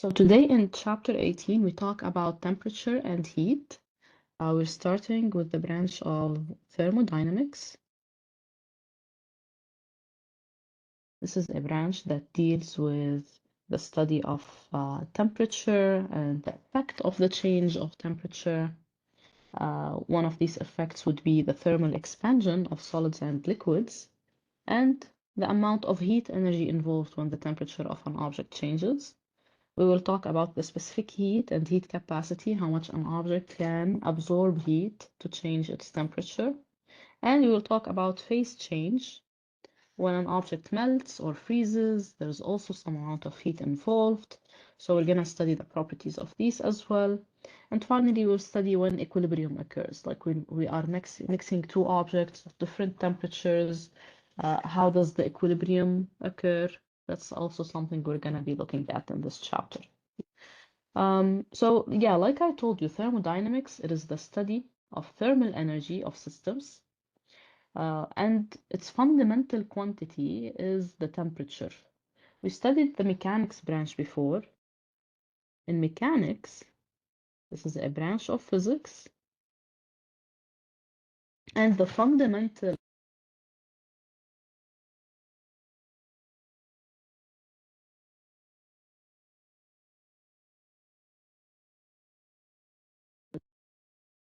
So today in chapter 18, we talk about temperature and heat. We're starting with the branch of thermodynamics. This is a branch that deals with the study of temperature and the effect of the change of temperature. One of these effects would be the thermal expansion of solids and liquids, and the amount of heat energy involved when the temperature of an object changes. We will talk about the specific heat and heat capacity, how much an object can absorb heat to change its temperature. And we will talk about phase change. When an object melts or freezes, there's also some amount of heat involved. So we're going to study the properties of these as well. And finally, we'll study when equilibrium occurs, like when we are mixing two objects of different temperatures. How does the equilibrium occur? That's also something we're going to be looking at in this chapter. So yeah, like I told you, thermodynamics, it is the study of thermal energy of systems, and its fundamental quantity is the temperature. We studied the mechanics branch before. In mechanics, this is a branch of physics, and the fundamental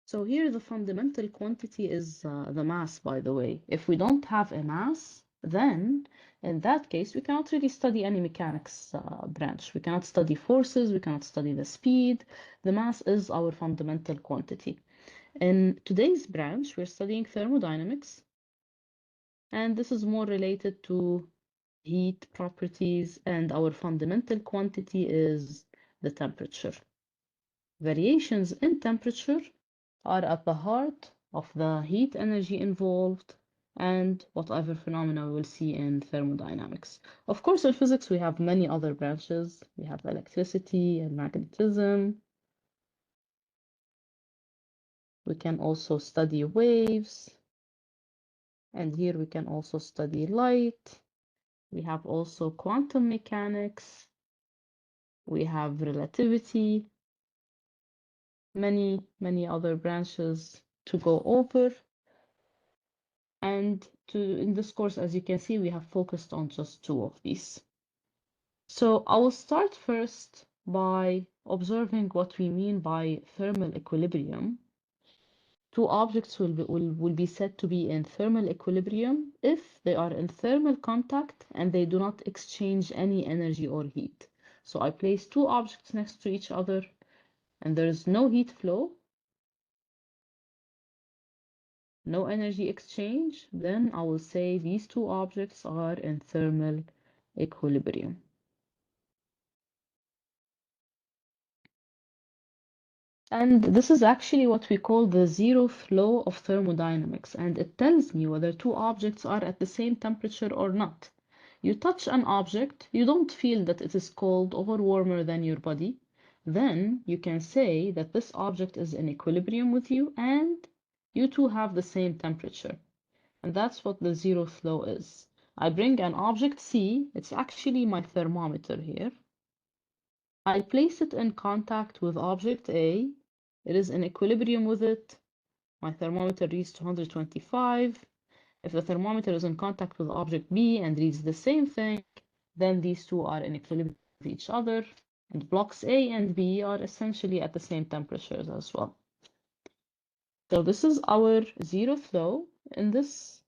So here the fundamental quantity is the mass, by the way. If we don't have a mass, then in that case, we cannot really study any mechanics branch. We cannot study forces, we cannot study the speed. The mass is our fundamental quantity. In today's branch, we're studying thermodynamics, and this is more related to heat properties, and our fundamental quantity is the temperature. Variations in temperature are at the heart of the heat energy involved and whatever phenomena we will see in thermodynamics. Of course, in physics, we have many other branches. We have electricity and magnetism. We can also study waves. And here we can also study light. We have also quantum mechanics. We have relativity. Many other branches to go over. And in this course, as you can see, we have focused on just two of these. So I will start first by observing what we mean by thermal equilibrium. Two objects will be said to be in thermal equilibrium if they are in thermal contact and they do not exchange any energy or heat. So I place two objects next to each other and there is no heat flow, no energy exchange, then I will say these two objects are in thermal equilibrium. And this is actually what we call the zeroth law of thermodynamics, and it tells me whether two objects are at the same temperature or not. You touch an object, you don't feel that it is cold or warmer than your body. Then you can say that this object is in equilibrium with you and you two have the same temperature. And that's what the zeroth law is. I bring an object C, it's actually my thermometer here. I place it in contact with object A. It is in equilibrium with it. My thermometer reads 225. If the thermometer is in contact with object B and reads the same thing, then these two are in equilibrium with each other. And blocks A and B are essentially at the same temperatures as well. So this is our zeroth law. In this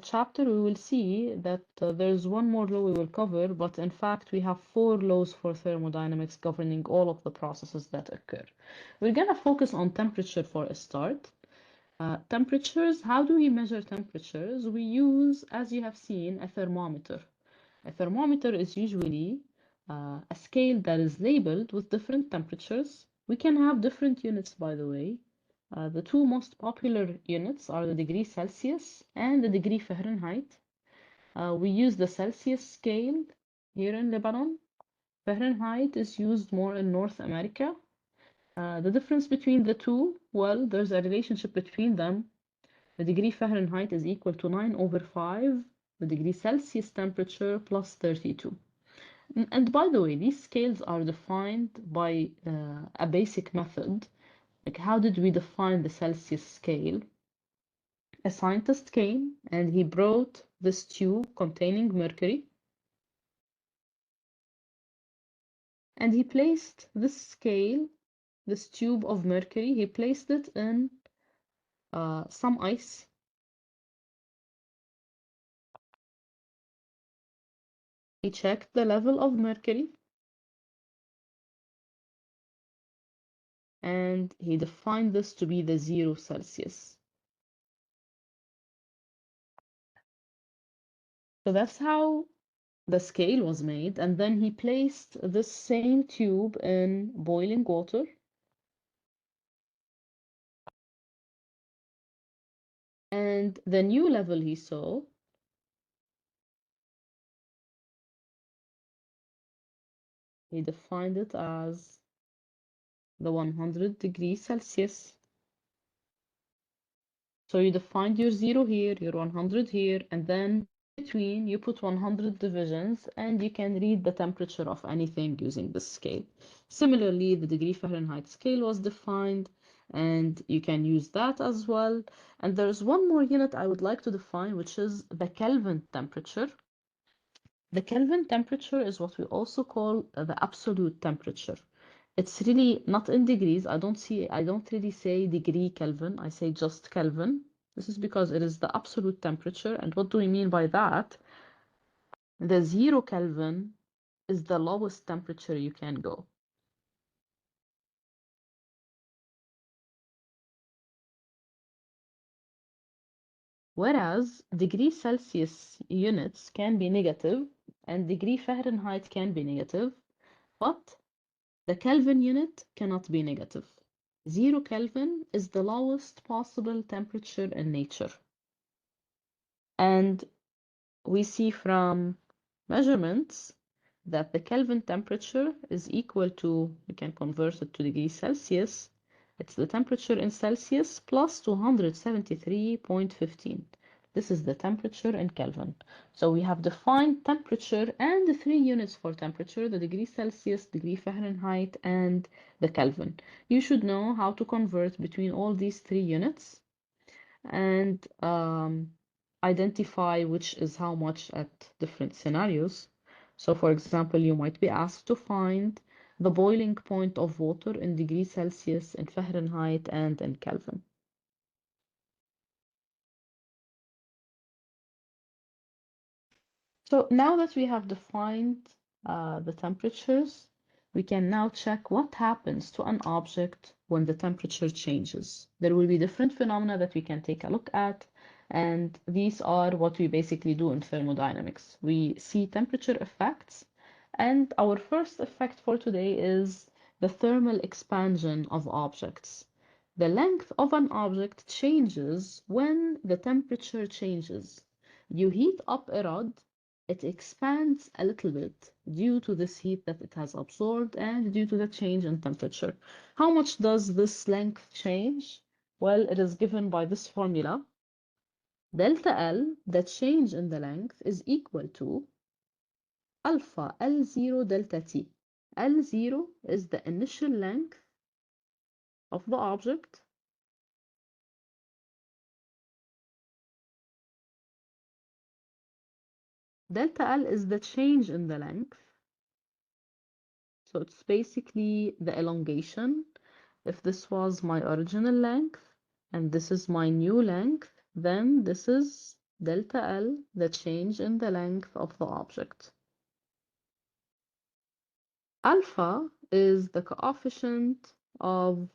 chapter, we will see that there's one more law we will cover, but in fact, we have four laws for thermodynamics governing all of the processes that occur. We're going to focus on temperature for a start. Temperatures, how do we measure temperatures? We use, as you have seen, a thermometer. A thermometer is usually a scale that is labeled with different temperatures. We can have different units, by the way. The two most popular units are the degree Celsius and the degree Fahrenheit. We use the Celsius scale here in Lebanon. Fahrenheit is used more in North America. The difference between the two, well, there's a relationship between them. The degree Fahrenheit is equal to 9/5, the degree Celsius temperature plus 32. And by the way, these scales are defined by a basic method. Like, how did we define the Celsius scale? A scientist came and he brought this tube containing mercury, and he placed this scale, this tube of mercury, he placed it in some ice. He checked the level of mercury and he defined this to be the 0 Celsius. So that's how the scale was made. And then he placed this same tube in boiling water. And the new level he saw, he defined it as the 100 degrees Celsius. So you defined your 0 here, your 100 here, and then between you put 100 divisions and you can read the temperature of anything using this scale. Similarly, the degree Fahrenheit scale was defined and you can use that as well. And there's one more unit I would like to define, which is the Kelvin temperature. The Kelvin temperature is what we also call the absolute temperature. It's really not in degrees. I don't really say degree Kelvin. I say just Kelvin. This is because it is the absolute temperature. And what do we mean by that? The 0 Kelvin is the lowest temperature you can go. Whereas degree Celsius units can be negative and degree Fahrenheit can be negative, but the Kelvin unit cannot be negative. 0 Kelvin is the lowest possible temperature in nature. And we see from measurements that the Kelvin temperature is equal to, we can convert it to degrees Celsius. It's the temperature in Celsius plus 273.15. This is the temperature in Kelvin. So we have defined temperature and the 3 units for temperature, the degree Celsius, degree Fahrenheit, and the Kelvin. You should know how to convert between all these 3 units and identify which is how much at different scenarios. So, for example, you might be asked to find the boiling point of water in degrees Celsius, in Fahrenheit, and in Kelvin. So now that we have defined the temperatures, we can now check what happens to an object when the temperature changes. There will be different phenomena that we can take a look at, and these are what we basically do in thermodynamics. We see temperature effects, and our first effect for today is the thermal expansion of objects. The length of an object changes when the temperature changes. You heat up a rod, it expands a little bit due to this heat that it has absorbed and due to the change in temperature. How much does this length change? Well, it is given by this formula. Delta L, the change in the length, is equal to alpha L0 delta T. L0 is the initial length of the object. Delta L is the change in the length. So it's basically the elongation. If this was my original length and this is my new length, then this is delta L, the change in the length of the object. Alpha is the coefficient of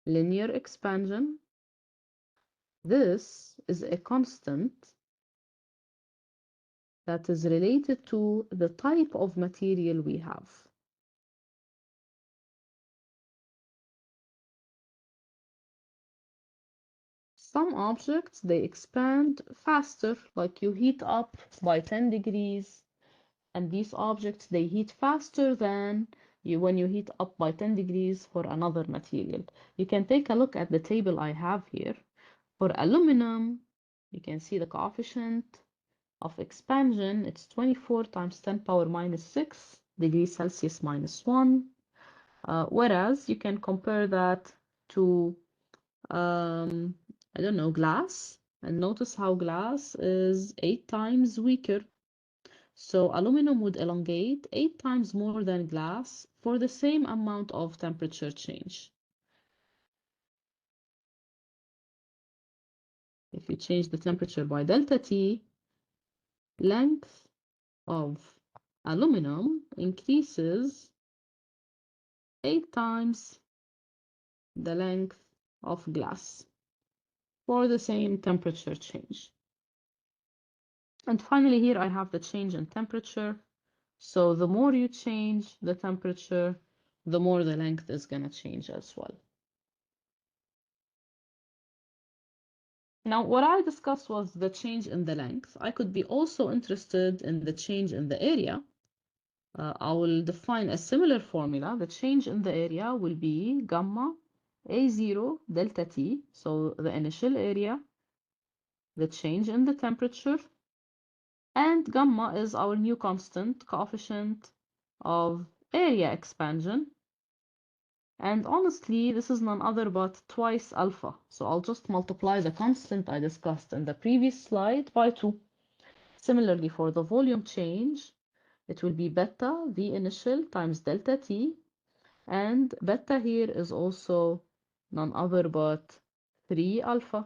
linear expansion. This is a constant that is related to the type of material we have. Some objects, they expand faster, like you heat up by 10 degrees, and these objects, they heat faster than when you heat up by 10 degrees for another material. You can take a look at the table I have here. For aluminum, you can see the coefficient of expansion, it's 24 times 10 power minus 6 degrees Celsius minus 1. Whereas you can compare that to, I don't know, glass. And notice how glass is 8 times weaker. So aluminum would elongate 8 times more than glass for the same amount of temperature change. If you change the temperature by delta T, length of aluminum increases 8 times the length of glass for the same temperature change. And finally, here I have the change in temperature. So the more you change the temperature, the more the length is going to change as well. Now, what I discussed was the change in the length. I could be also interested in the change in the area. I will define a similar formula. The change in the area will be gamma A0 delta T, so the initial area, the change in the temperature, and gamma is our new constant coefficient of area expansion. And honestly, this is none other but twice alpha. So I'll just multiply the constant I discussed in the previous slide by 2. Similarly, for the volume change, it will be beta V initial times delta T. And beta here is also none other but 3 alpha.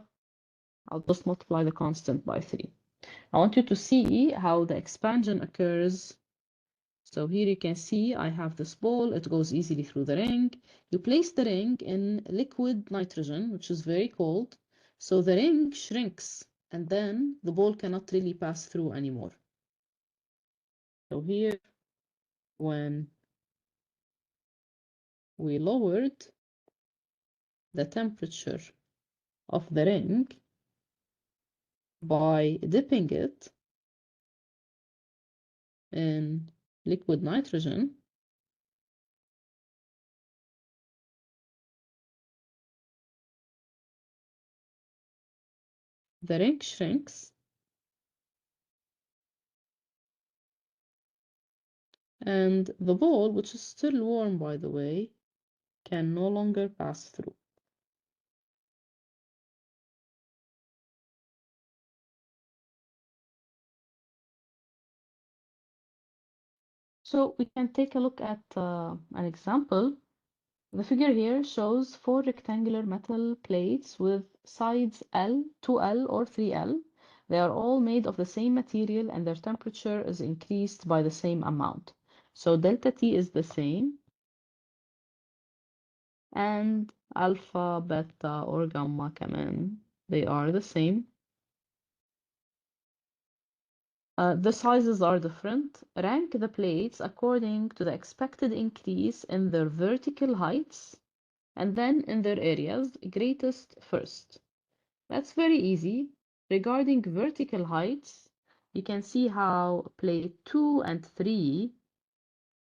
I'll just multiply the constant by 3. I want you to see how the expansion occurs. So here you can see I have this ball, it goes easily through the ring. You place the ring in liquid nitrogen, which is very cold. So the ring shrinks and then the ball cannot really pass through anymore. So here, when we lowered the temperature of the ring by dipping it in liquid nitrogen, the ring shrinks and the ball, which is still warm by the way, can no longer pass through. So we can take a look at an example. The figure here shows 4 rectangular metal plates with sides L, 2L, or 3L. They are all made of the same material and their temperature is increased by the same amount. So delta T is the same, and alpha, beta, or gamma كمان, they are the same. The sizes are different. Rank the plates according to the expected increase in their vertical heights and then in their areas, greatest first. That's very easy. Regarding vertical heights, you can see how plate 2 and 3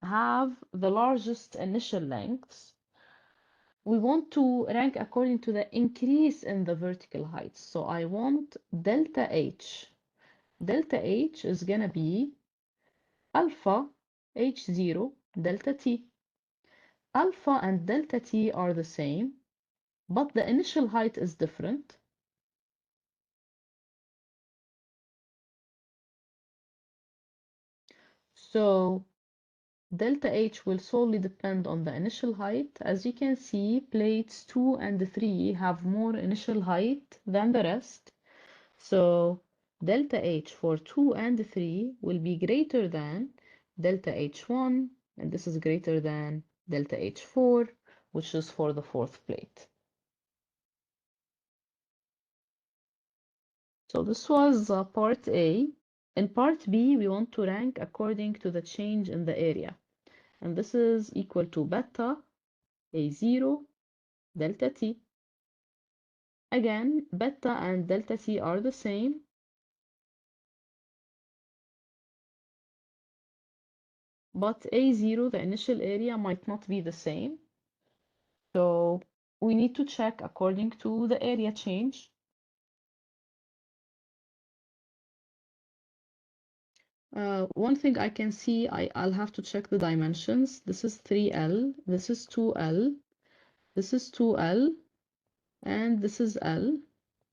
have the largest initial lengths. We want to rank according to the increase in the vertical heights. So I want delta H. Delta H is going to be alpha H0 delta T. Alpha and delta T are the same, but the initial height is different. So delta H will solely depend on the initial height. As you can see, plates 2 and 3 have more initial height than the rest. So delta H for 2 and 3 will be greater than delta H1, and this is greater than delta H4, which is for the fourth plate. So this was part A. In part B, we want to rank according to the change in the area. And this is equal to beta A0 delta T. Again, beta and delta T are the same. But A0, the initial area, might not be the same. So we need to check according to the area change. One thing I can see, I'll have to check the dimensions. This is 3L, this is 2L, this is 2L, and this is L.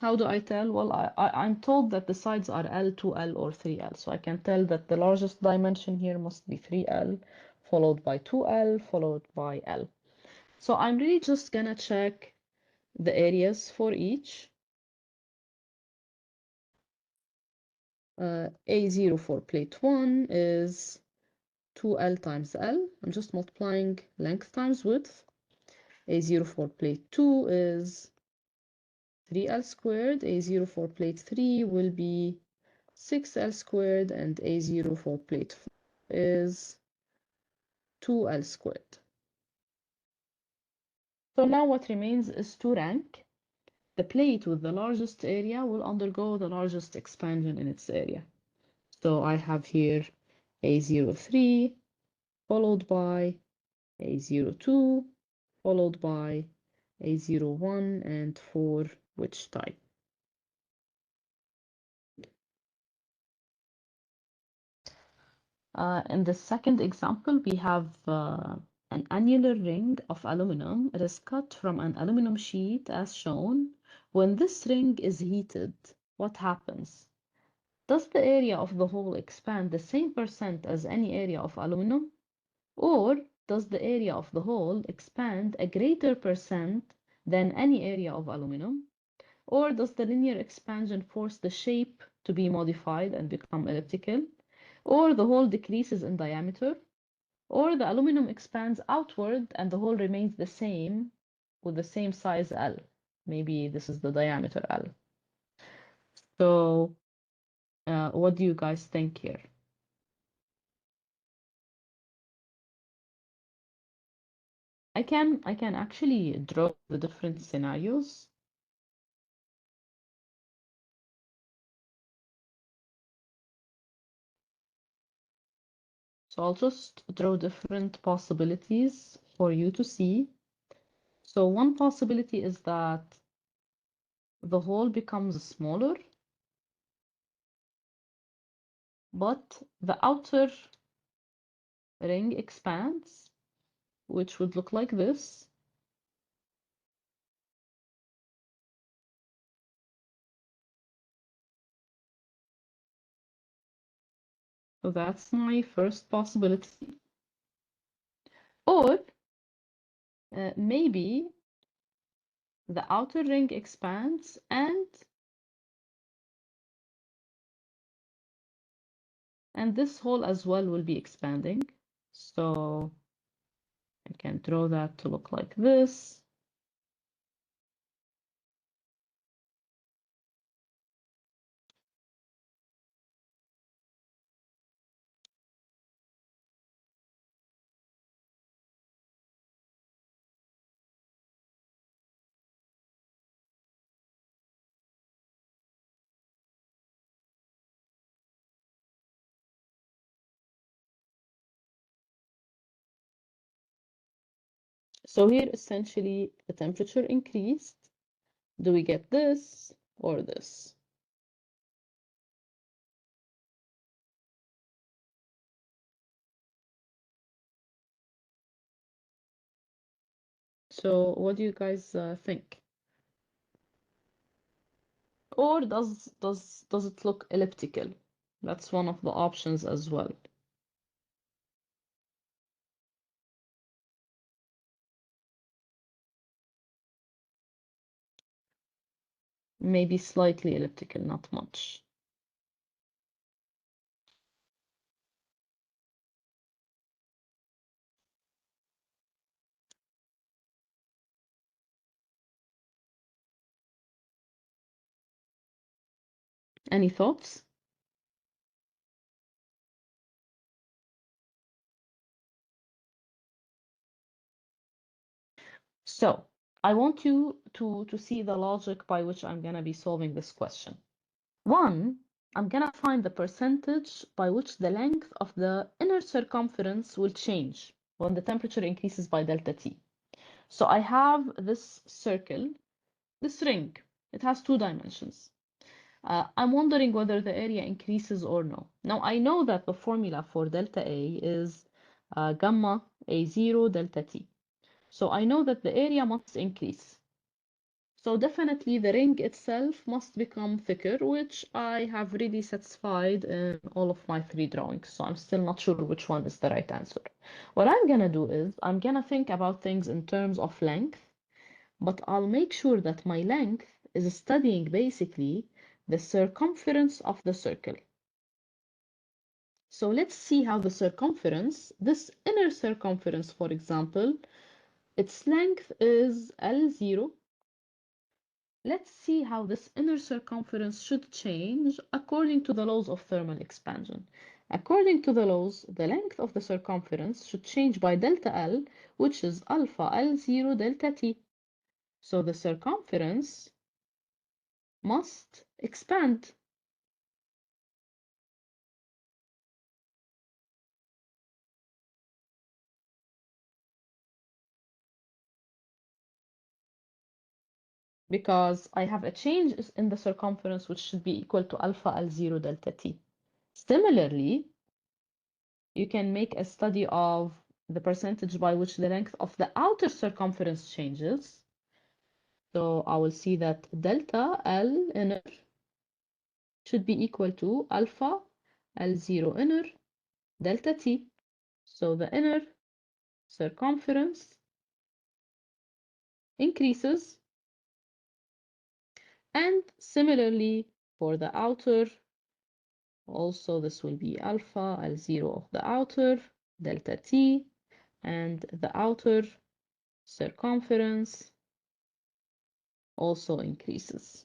How do I tell? Well, I'm told that the sides are L, 2L, or 3L. So I can tell that the largest dimension here must be 3L, followed by 2L, followed by L. So I'm really just gonna check the areas for each. A0 for plate 1 is 2L times L. I'm just multiplying length times width. A0 for plate 2 is 3L squared. A0 for plate 3 will be 6L squared, and A0 for plate 4 is 2L squared. So now what remains is to rank. The plate with the largest area will undergo the largest expansion in its area. So I have here A03, followed by A02, followed by A01 and 4, which type. In the second example, we have an annular ring of aluminum. It is cut from an aluminum sheet as shown. When this ring is heated, what happens? Does the area of the hole expand the same percent as any area of aluminum? Or does the area of the hole expand a greater percent than any area of aluminum? Or does the linear expansion force the shape to be modified and become elliptical? Or the hole decreases in diameter? Or the aluminum expands outward and the hole remains the same with the same size L? Maybe this is the diameter L. So what do you guys think here? I can actually draw the different scenarios. So I'll just draw different possibilities for you to see. So one possibility is that the hole becomes smaller, but the outer ring expands, which would look like this. So that's my first possibility. Or maybe the outer ring expands and this hole as well will be expanding. So I can draw that to look like this. So here essentially the temperature increased. Do we get this or this? So what do you guys think? Or does it look elliptical? That's one of the options as well. Maybe slightly elliptical, not much. Any thoughts? So I want you to see the logic by which I'm gonna be solving this question. One, I'm gonna find the percentage by which the length of the inner circumference will change when the temperature increases by delta T. So I have this circle, this ring. It has two dimensions. I'm wondering whether the area increases or no. Now, I know that the formula for delta A is gamma A0 delta T. So I know that the area must increase. So definitely the ring itself must become thicker, which I have really satisfied in all of my 3 drawings. So I'm still not sure which one is the right answer. What I'm gonna do is I'm gonna think about things in terms of length, but I'll make sure that my length is studying basically the circumference of the circle. So let's see how the circumference, this inner circumference, for example, its length is L0. Let's see how this inner circumference should change according to the laws of thermal expansion. According to the laws, the length of the circumference should change by delta L, which is alpha L0 delta T. So the circumference must expand. Because I have a change in the circumference which should be equal to alpha L0 delta T. Similarly, you can make a study of the percentage by which the length of the outer circumference changes. So I will see that delta L inner should be equal to alpha L0 inner delta T. So the inner circumference increases, and similarly for the outer, also this will be alpha L0 of the outer delta T, and the outer circumference also increases.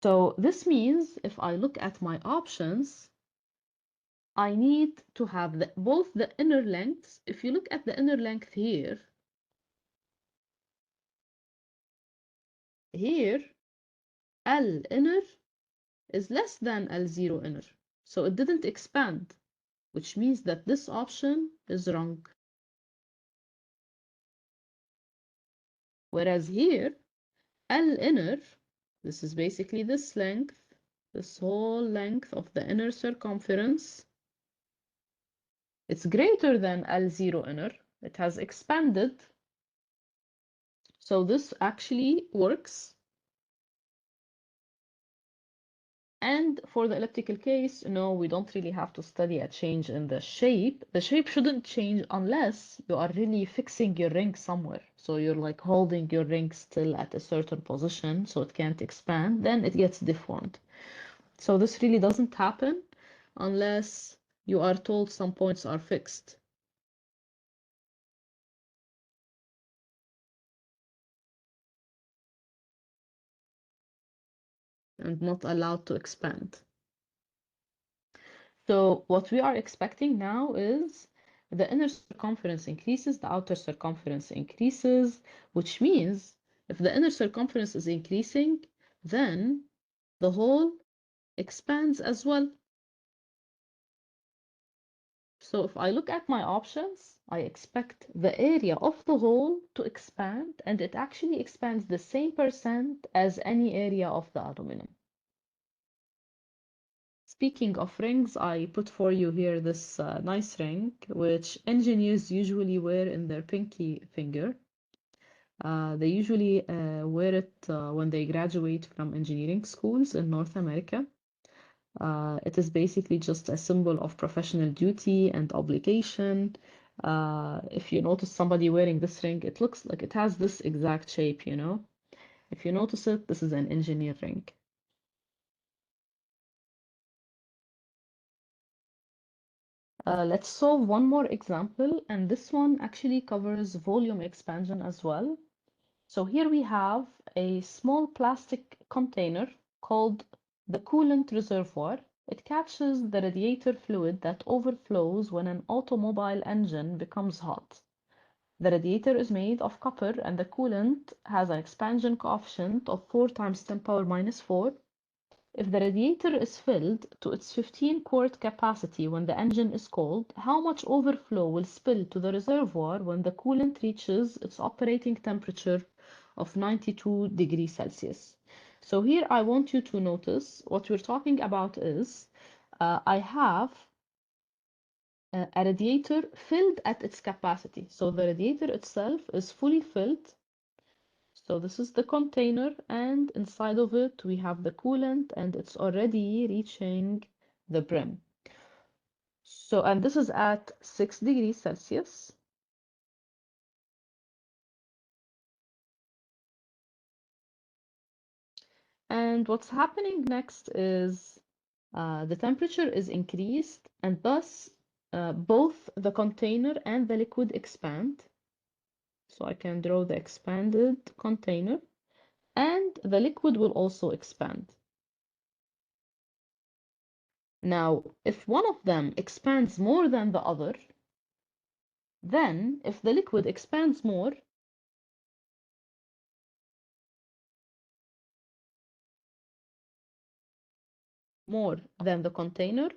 So this means if I look at my options, I need to have both the inner lengths. If you look at the inner length here, L inner is less than L0 inner. So it didn't expand, which means that this option is wrong. Whereas here, L inner, this is basically this length, this whole length of the inner circumference, it's greater than L0 inner. It has expanded. So this actually works. And for the elliptical case, no, we don't really have to study a change in the shape. The shape shouldn't change unless you are really fixing your ring somewhere. So you're like holding your ring still at a certain position so it can't expand, then it gets deformed. So this really doesn't happen unless you are told some points are fixed. And not allowed to expand. So what we are expecting now is the inner circumference increases, the outer circumference increases, which means if the inner circumference is increasing, then the hole expands as well. So if I look at my options, I expect the area of the hole to expand, and it actually expands the same percent as any area of the aluminum. Speaking of rings, I put for you here this nice ring, which engineers usually wear in their pinky finger. They usually wear it when they graduate from engineering schools in North America. It is basically just a symbol of professional duty and obligation. If you notice somebody wearing this ring, it looks like it has this exact shape, you know? If you notice it, this is an engineer ring. Let's solve one more example, and this one actually covers volume expansion as well. So here we have a small plastic container called the coolant reservoir. It catches the radiator fluid that overflows when an automobile engine becomes hot. The radiator is made of copper, and the coolant has an expansion coefficient of 4 times 10 power minus 4. If the radiator is filled to its 15-quart capacity when the engine is cold, how much overflow will spill to the reservoir when the coolant reaches its operating temperature of 92 degrees Celsius. So here I want you to notice what we're talking about is I have a radiator filled at its capacity. So the radiator itself is fully filled. So this is the container, and inside of it we have the coolant, and it's already reaching the brim. So, and this is at 6 degrees Celsius. And what's happening next is the temperature is increased, and thus both the container and the liquid expand. So I can draw the expanded container, and the liquid will also expand. Now, if one of them expands more than the other, then if the liquid expands more than the container,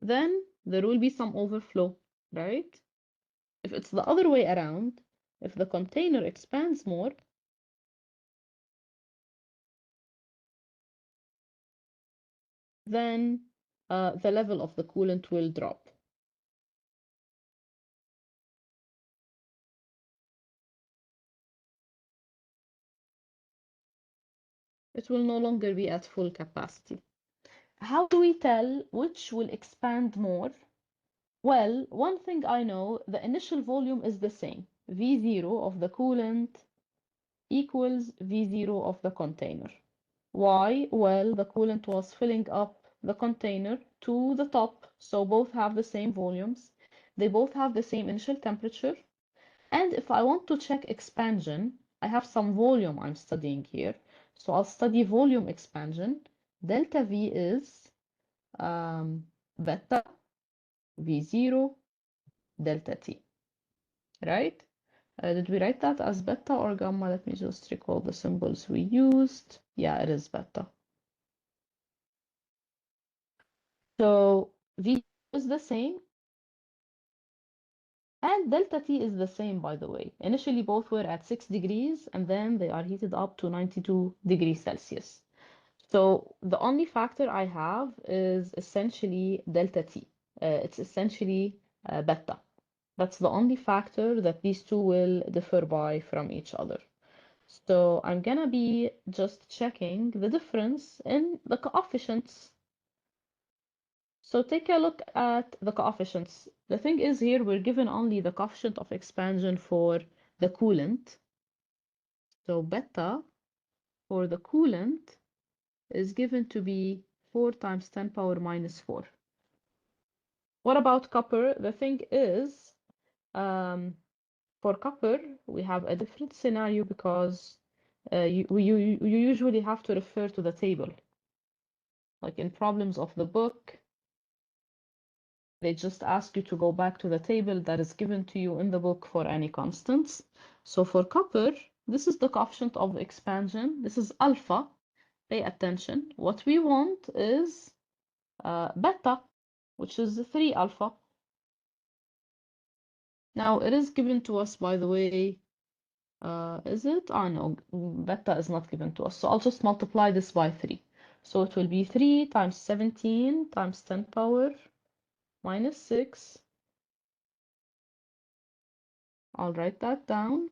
then there will be some overflow, right? If it's the other way around, if the container expands more, then the level of the coolant will drop. It will no longer be at full capacity. How do we tell which will expand more? Well, one thing I know, the initial volume is the same. V0 of the coolant equals V0 of the container. Why? Well, the coolant was filling up the container to the top, so both have the same volumes. They both have the same initial temperature. And if I want to check expansion, I have some volume I'm studying here. So I'll study volume expansion. Delta V is beta V0 delta T, right? Did we write that as beta or gamma? Let me just recall the symbols we used. Yeah, it is beta. So V is the same, and delta T is the same, by the way. Initially, both were at 6 degrees, and then they are heated up to 92 degrees Celsius. So the only factor I have is essentially delta T. It's essentially beta. That's the only factor that these two will differ by from each other. So I'm gonna be just checking the difference in the coefficients. So take a look at the coefficients. The thing is here, we're given only the coefficient of expansion for the coolant. So beta for the coolant is given to be 4 times 10 power minus 4. What about copper? The thing is, for copper, we have a different scenario because you usually have to refer to the table. Like in problems of the book, they just ask you to go back to the table that is given to you in the book for any constants. So for copper, this is the coefficient of expansion. This is alpha. Pay attention. What we want is beta, which is 3 alpha. Now it is given to us, by the way, is it? Oh no, beta is not given to us. So I'll just multiply this by 3. So it will be 3 times 17 times 10 power minus 6. I'll write that down.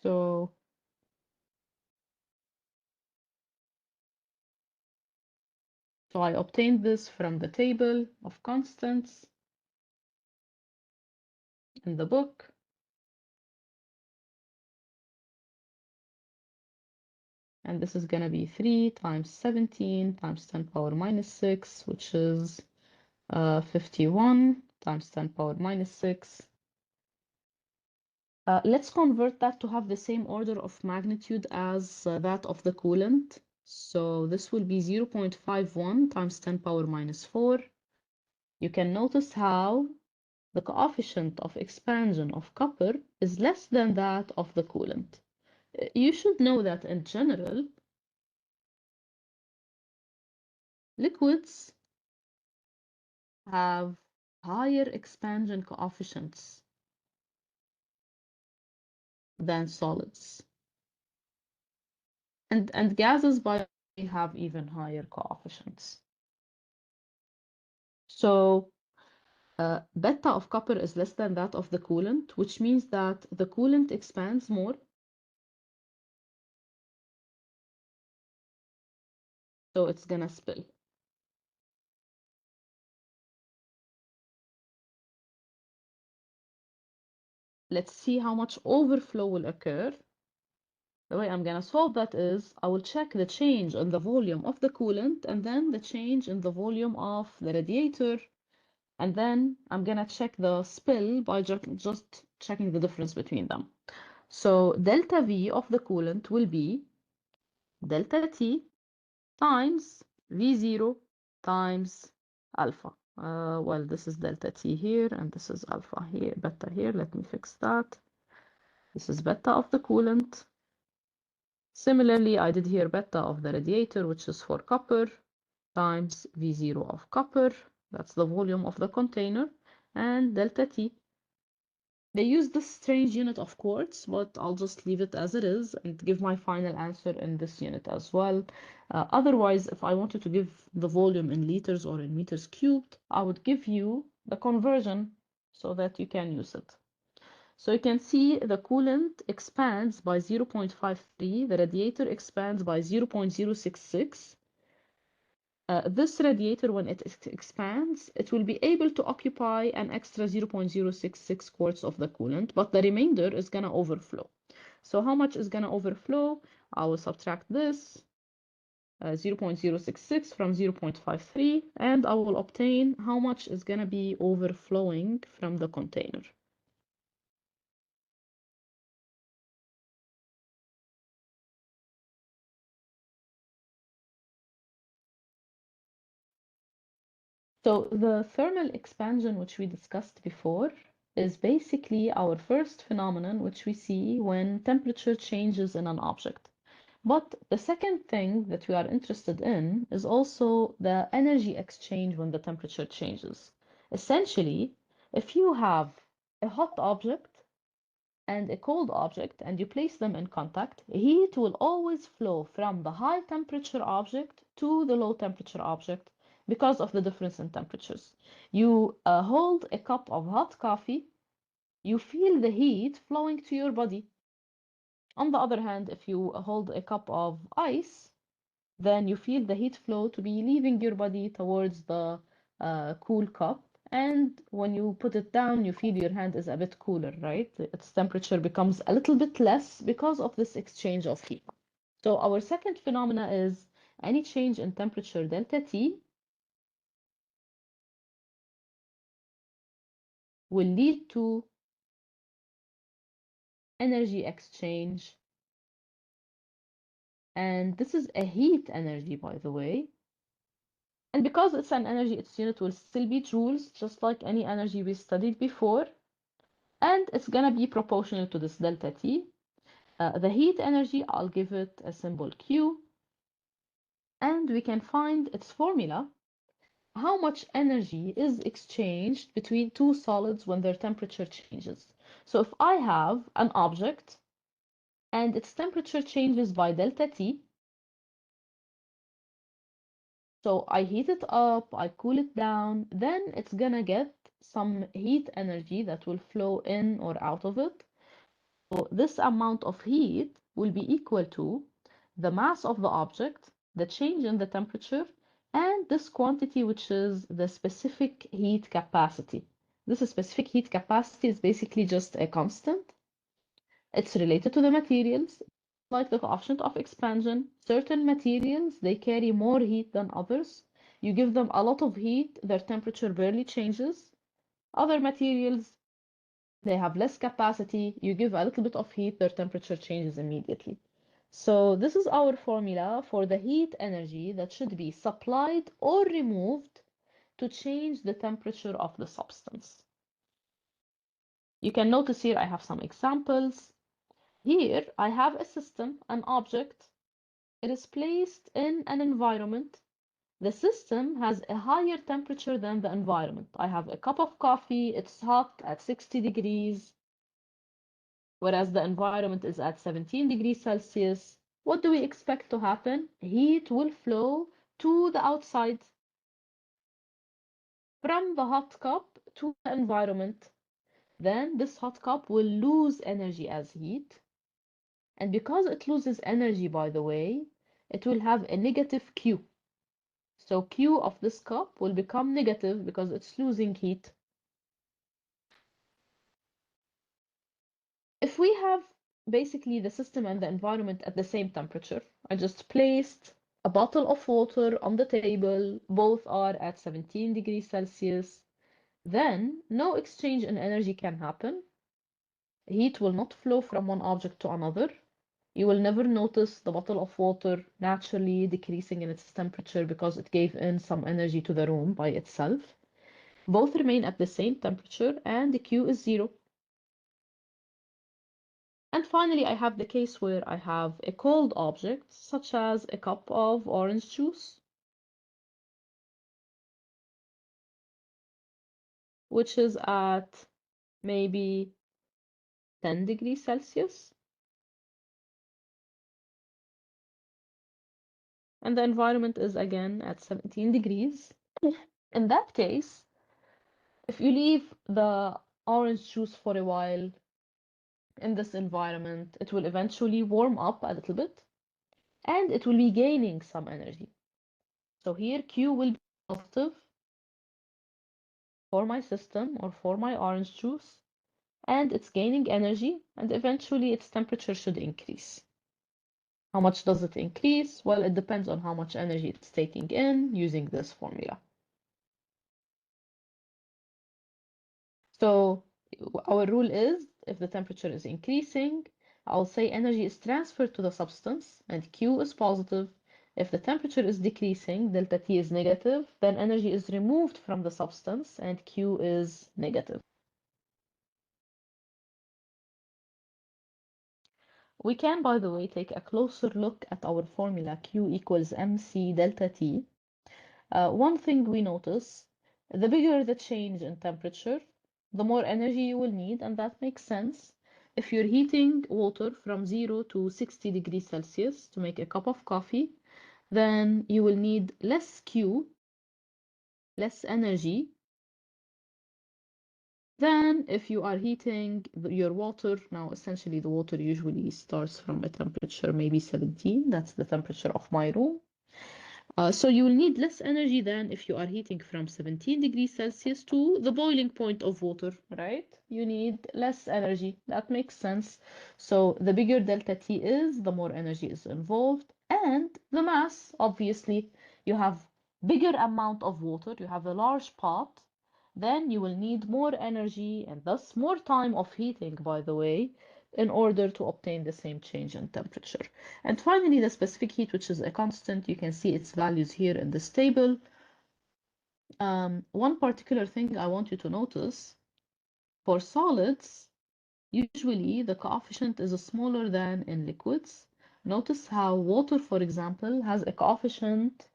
So I obtained this from the table of constants in the book. And this is going to be 3 times 17 times 10 power minus 6, which is 51 times 10 power minus 6. Let's convert that to have the same order of magnitude as that of the coolant. So this will be 0.51 times 10 power minus 4. You can notice how the coefficient of expansion of copper is less than that of the coolant. You should know that in general, liquids have higher expansion coefficients than solids. And gases, by the way, have even higher coefficients. So beta of copper is less than that of the coolant, which means that the coolant expands more. So it's gonna spill. Let's see how much overflow will occur. The way I'm gonna solve that is I will check the change in the volume of the coolant and then the change in the volume of the radiator. And then I'm gonna check the spill by just checking the difference between them. So delta V of the coolant will be delta T times V0 times alpha. Well, this is delta T here and this is alpha here, beta here. Let me fix that. This is beta of the coolant. Similarly, I did here beta of the radiator, which is for copper, times V0 of copper. That's the volume of the container, and delta T. They use this strange unit of quarts, but I'll just leave it as it is and give my final answer in this unit as well. Otherwise, if I wanted to give the volume in liters or in meters cubed, I would give you the conversion so that you can use it. So you can see the coolant expands by 0.53, the radiator expands by 0.066. This radiator, when it expands, it will be able to occupy an extra 0.066 quarts of the coolant, but the remainder is going to overflow. So how much is going to overflow? I will subtract this 0.066 from 0.53, and I will obtain how much is going to be overflowing from the container. So the thermal expansion, which we discussed before, is basically our first phenomenon which we see when temperature changes in an object. But the second thing that we are interested in is also the energy exchange when the temperature changes. Essentially, if you have a hot object and a cold object and you place them in contact, heat will always flow from the high temperature object to the low temperature object because of the difference in temperatures. You hold a cup of hot coffee, you feel the heat flowing to your body. On the other hand, if you hold a cup of ice, then you feel the heat flow to be leaving your body towards the cool cup. And when you put it down, you feel your hand is a bit cooler, right? Its temperature becomes a little bit less because of this exchange of heat. So our second phenomena is any change in temperature delta T will lead to energy exchange. And this is a heat energy, by the way. And because it's an energy, its unit will still be joules, just like any energy we studied before. And it's going to be proportional to this delta T. The heat energy, I'll give it a symbol Q. And we can find its formula, how much energy is exchanged between two solids when their temperature changes. So if I have an object and its temperature changes by delta T, so I heat it up, I cool it down, then it's gonna get some heat energy that will flow in or out of it. So this amount of heat will be equal to the mass of the object, the change in the temperature, and this quantity, which is the specific heat capacity. This specific heat capacity is basically just a constant. It's related to the materials, like the coefficient of expansion. Certain materials, they carry more heat than others. You give them a lot of heat, their temperature barely changes. Other materials, they have less capacity. You give a little bit of heat, their temperature changes immediately. So this is our formula for the heat energy that should be supplied or removed to change the temperature of the substance. You can notice here I have some examples. Here I have a system, an object. It is placed in an environment the system has a higher temperature than the environment. I have a cup of coffee, it's hot at 60 degrees, whereas the environment is at 17 degrees Celsius. What do we expect to happen? Heat will flow to the outside from the hot cup to the environment. Then this hot cup will lose energy as heat. And because it loses energy, by the way, it will have a negative Q. So Q of this cup will become negative because it's losing heat. If we have basically the system and the environment at the same temperature, I just placed a bottle of water on the table, both are at 17 degrees Celsius, then no exchange in energy can happen. Heat will not flow from one object to another. You will never notice the bottle of water naturally decreasing in its temperature because it gave in some energy to the room by itself. Both remain at the same temperature and the Q is zero. And finally, I have the case where I have a cold object, such as a cup of orange juice, which is at maybe 10 degrees Celsius. And the environment is again at 17 degrees. In that case, if you leave the orange juice for a while in this environment, it will eventually warm up a little bit and it will be gaining some energy. So here Q will be positive for my system or for my orange juice, and it's gaining energy, and eventually its temperature should increase. How much does it increase? Well, it depends on how much energy it's taking in using this formula. So our rule is if the temperature is increasing, I'll say energy is transferred to the substance and Q is positive. If the temperature is decreasing, delta T is negative, then energy is removed from the substance and Q is negative. We can, by the way, take a closer look at our formula Q equals mc delta T. One thing we notice, the bigger the change in temperature, the more energy you will need, and that makes sense. If you're heating water from 0 to 60 degrees Celsius to make a cup of coffee, then you will need less Q, less energy, than if you are heating your water. Now, essentially, the water usually starts from a temperature maybe 17. That's the temperature of my room. So you will need less energy than if you are heating from 17 degrees Celsius to the boiling point of water, right? You need less energy. That makes sense. So the bigger delta T is, the more energy is involved. And the mass, obviously, you have bigger amount of water, you have a large pot, then you will need more energy and thus more time of heating, by the way, in order to obtain the same change in temperature. And finally, the specific heat, which is a constant, you can see its values here in this table. One particular thing I want you to notice, for solids, usually the coefficient is smaller than in liquids. Notice how water, for example, has a coefficient,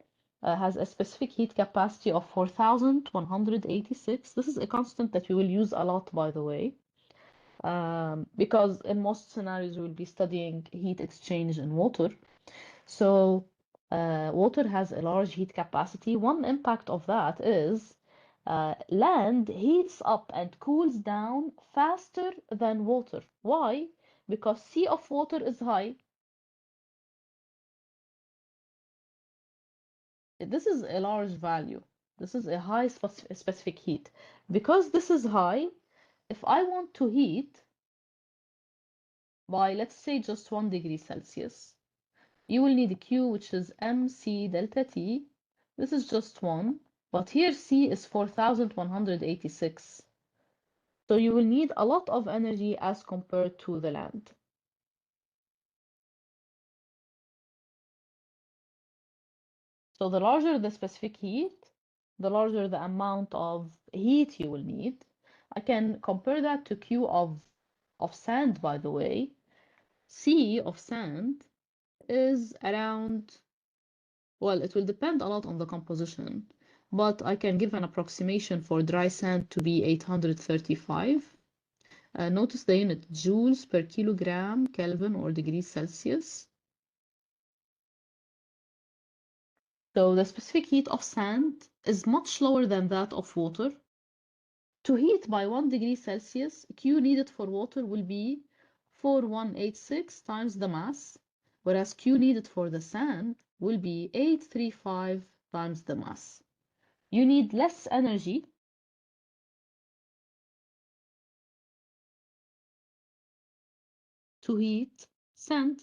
has a specific heat capacity of 4186. This is a constant that we will use a lot, by the way. Because in most scenarios we'll be studying heat exchange in water. So water has a large heat capacity. One impact of that is land heats up and cools down faster than water. Why? Because C of water is high. This is a large value. This is a high specific heat. Because this is high, if I want to heat by, let's say, just 1 degree Celsius, you will need a Q, which is mc delta T. This is just 1, but here C is 4186. So you will need a lot of energy as compared to the land. So the larger the specific heat, the larger the amount of heat you will need. I can compare that to Q of sand, by the way. C of sand is around Well, it will depend a lot on the composition, but I can give an approximation for dry sand to be 835. Notice the unit joules per kilogram, Kelvin, or degrees Celsius. So the specific heat of sand is much lower than that of water. To heat by 1 degree Celsius, Q needed for water will be 4186 times the mass, whereas Q needed for the sand will be 835 times the mass. You need less energy to heat sand.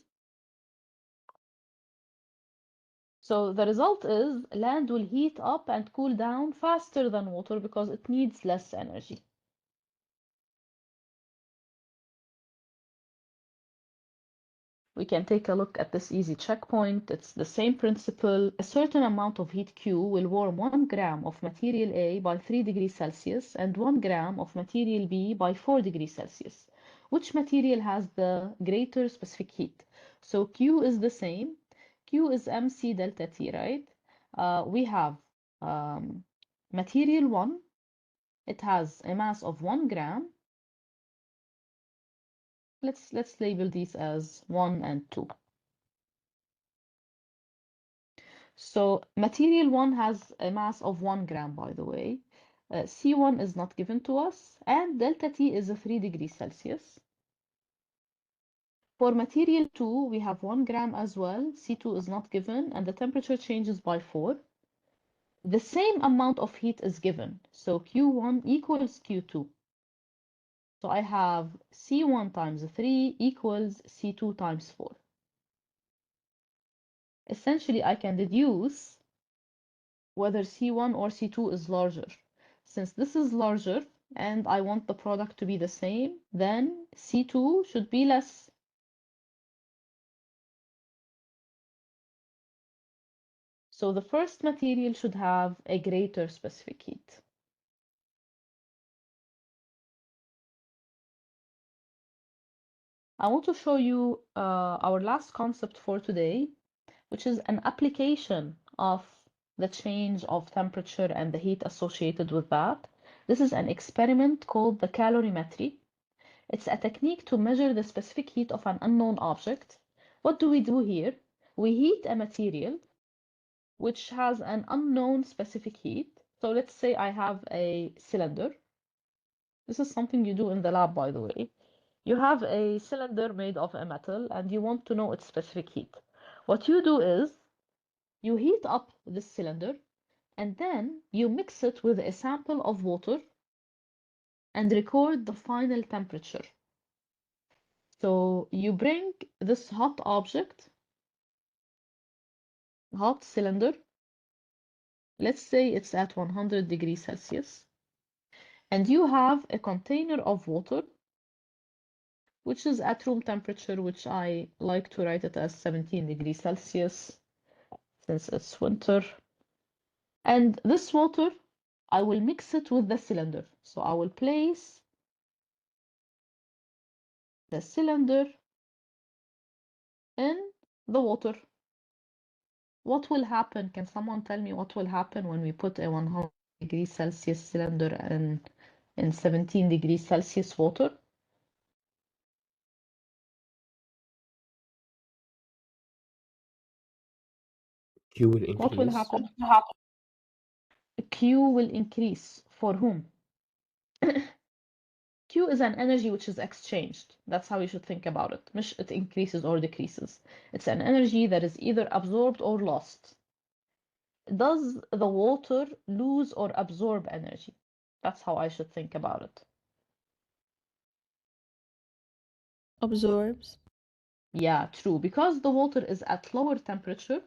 So the result is land will heat up and cool down faster than water because it needs less energy. We can take a look at this easy checkpoint. It's the same principle. A certain amount of heat Q will warm 1 gram of material A by 3 degrees Celsius and 1 gram of material B by 4 degrees Celsius. Which material has the greater specific heat? So Q is the same. Q is mc delta T, right? We have material 1. It has a mass of 1 gram. Let's label these as 1 and 2. So material 1 has a mass of 1 gram, by the way. C1 is not given to us, and delta T is 3 degrees Celsius. For material 2, we have 1 gram as well. C2 is not given, and the temperature changes by 4. The same amount of heat is given, so Q1 equals Q2. So I have C1 times 3 equals C2 times 4. Essentially, I can deduce whether C1 or C2 is larger. Since this is larger and I want the product to be the same, then C2 should be less. So the first material should have a greater specific heat. I want to show you our last concept for today, which is an application of the change of temperature and the heat associated with that. This is an experiment called the calorimetry. It's a technique to measure the specific heat of an unknown object. What do we do here? We heat a material which has an unknown specific heat. So let's say I have a cylinder. This is something you do in the lab, by the way. You have a cylinder made of a metal and you want to know its specific heat. What you do is you heat up this cylinder and then you mix it with a sample of water and record the final temperature. So you bring this hot object, hot cylinder, let's say it's at 100 degrees Celsius, and you have a container of water, which is at room temperature, which I like to write it as 17 degrees Celsius, since it's winter. And this water, I will mix it with the cylinder. So I will place the cylinder in the water. What will happen? Can someone tell me what will happen when we put a 100 degrees Celsius cylinder in 17 degrees Celsius water? Q will What will increase. happen? Q will increase. For whom? Q is an energy which is exchanged. That's how you should think about it. مش it increases or decreases. It's an energy that is either absorbed or lost. Does the water lose or absorb energy? That's how I should think about it. Absorbs. Yeah, true. Because the water is at lower temperature,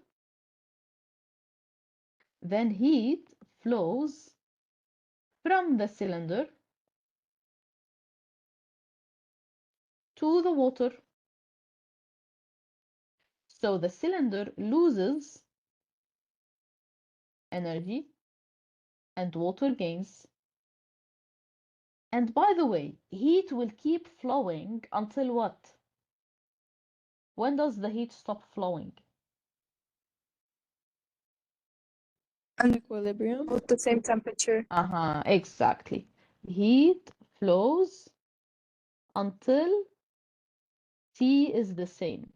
then heat flows from the cylinder to the water. So the cylinder loses energy and water gains. And by the way, heat will keep flowing until what? When does the heat stop flowing? And equilibrium. At the same temperature. Exactly. Heat flows until T is the same.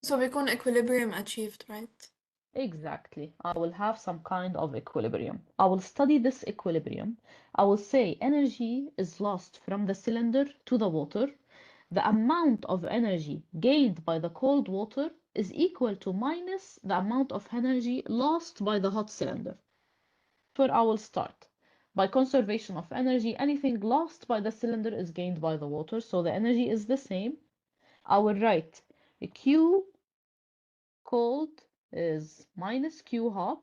So بيكون equilibrium achieved, right? Exactly. I will have some kind of equilibrium. I will study this equilibrium. I will say energy is lost from the cylinder to the water. The amount of energy gained by the cold water is equal to minus the amount of energy lost by the hot cylinder. First, I will start. By conservation of energy, anything lost by the cylinder is gained by the water, so the energy is the same. I will write Q cold is minus Q hot.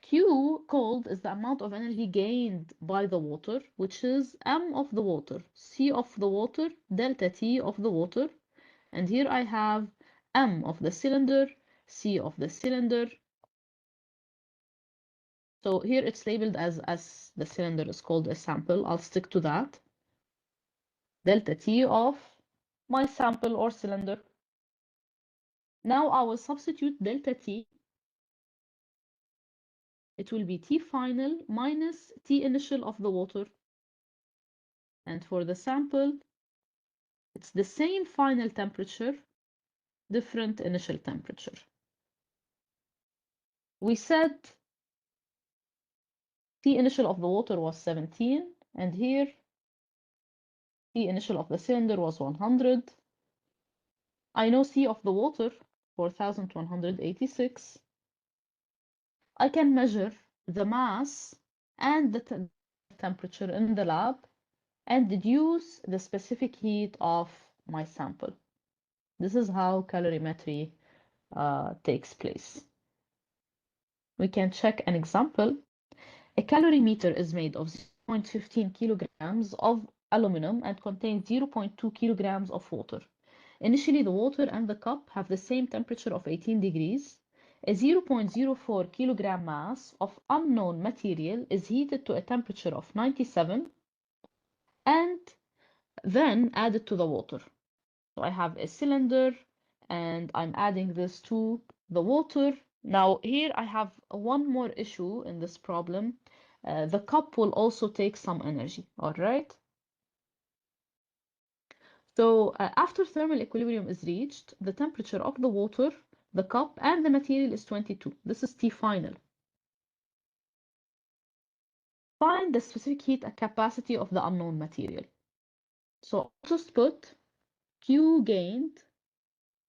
Q cold is the amount of energy gained by the water, which is M of the water, C of the water, delta T of the water. And here I have M of the cylinder, C of the cylinder. So here it's labeled as the cylinder is called a sample. I'll stick to that. Delta T of my sample or cylinder. Now I will substitute delta T. It will be T final minus T initial of the water. And for the sample, it's the same final temperature, different initial temperature. We said T initial of the water was 17, and here T initial of the cylinder was 100. I know C of the water, 4186. I can measure the mass and the temperature in the lab and deduce the specific heat of my sample. This is how calorimetry takes place. We can check an example. A calorimeter is made of 0.15 kilograms of aluminum and contains 0.2 kilograms of water. Initially, the water and the cup have the same temperature of 18 degrees. A 0.04 kilogram mass of unknown material is heated to a temperature of 97 and then added to the water. So I have a cylinder and I'm adding this to the water. Now here I have one more issue in this problem. The cup will also take some energy, all right? So after thermal equilibrium is reached, the temperature of the water, the cup, and the material is 22. This is T final. Find the specific heat capacity of the unknown material. So I'll just put Q gained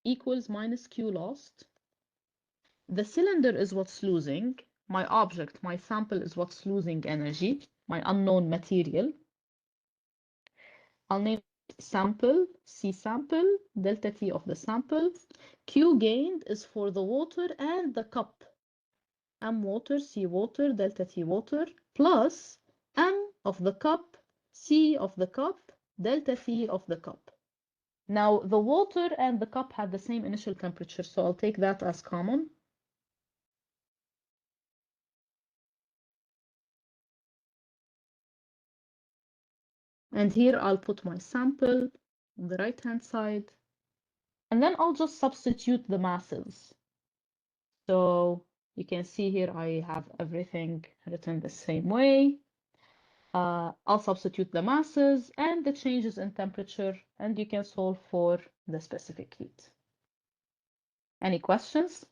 equals minus Q lost. The cylinder is what's losing. My object, my sample is what's losing energy, my unknown material. I'll name it sample, C sample, delta T of the sample. Q gained is for the water and the cup. M water, C water, delta T water, plus M of the cup, C of the cup, delta T of the cup. Now, the water and the cup have the same initial temperature, so I'll take that as common. And here I'll put my sample on the right-hand side. And then I'll just substitute the masses. So you can see here I have everything written the same way. I'll substitute the masses and the changes in temperature, and you can solve for the specific heat. Any questions?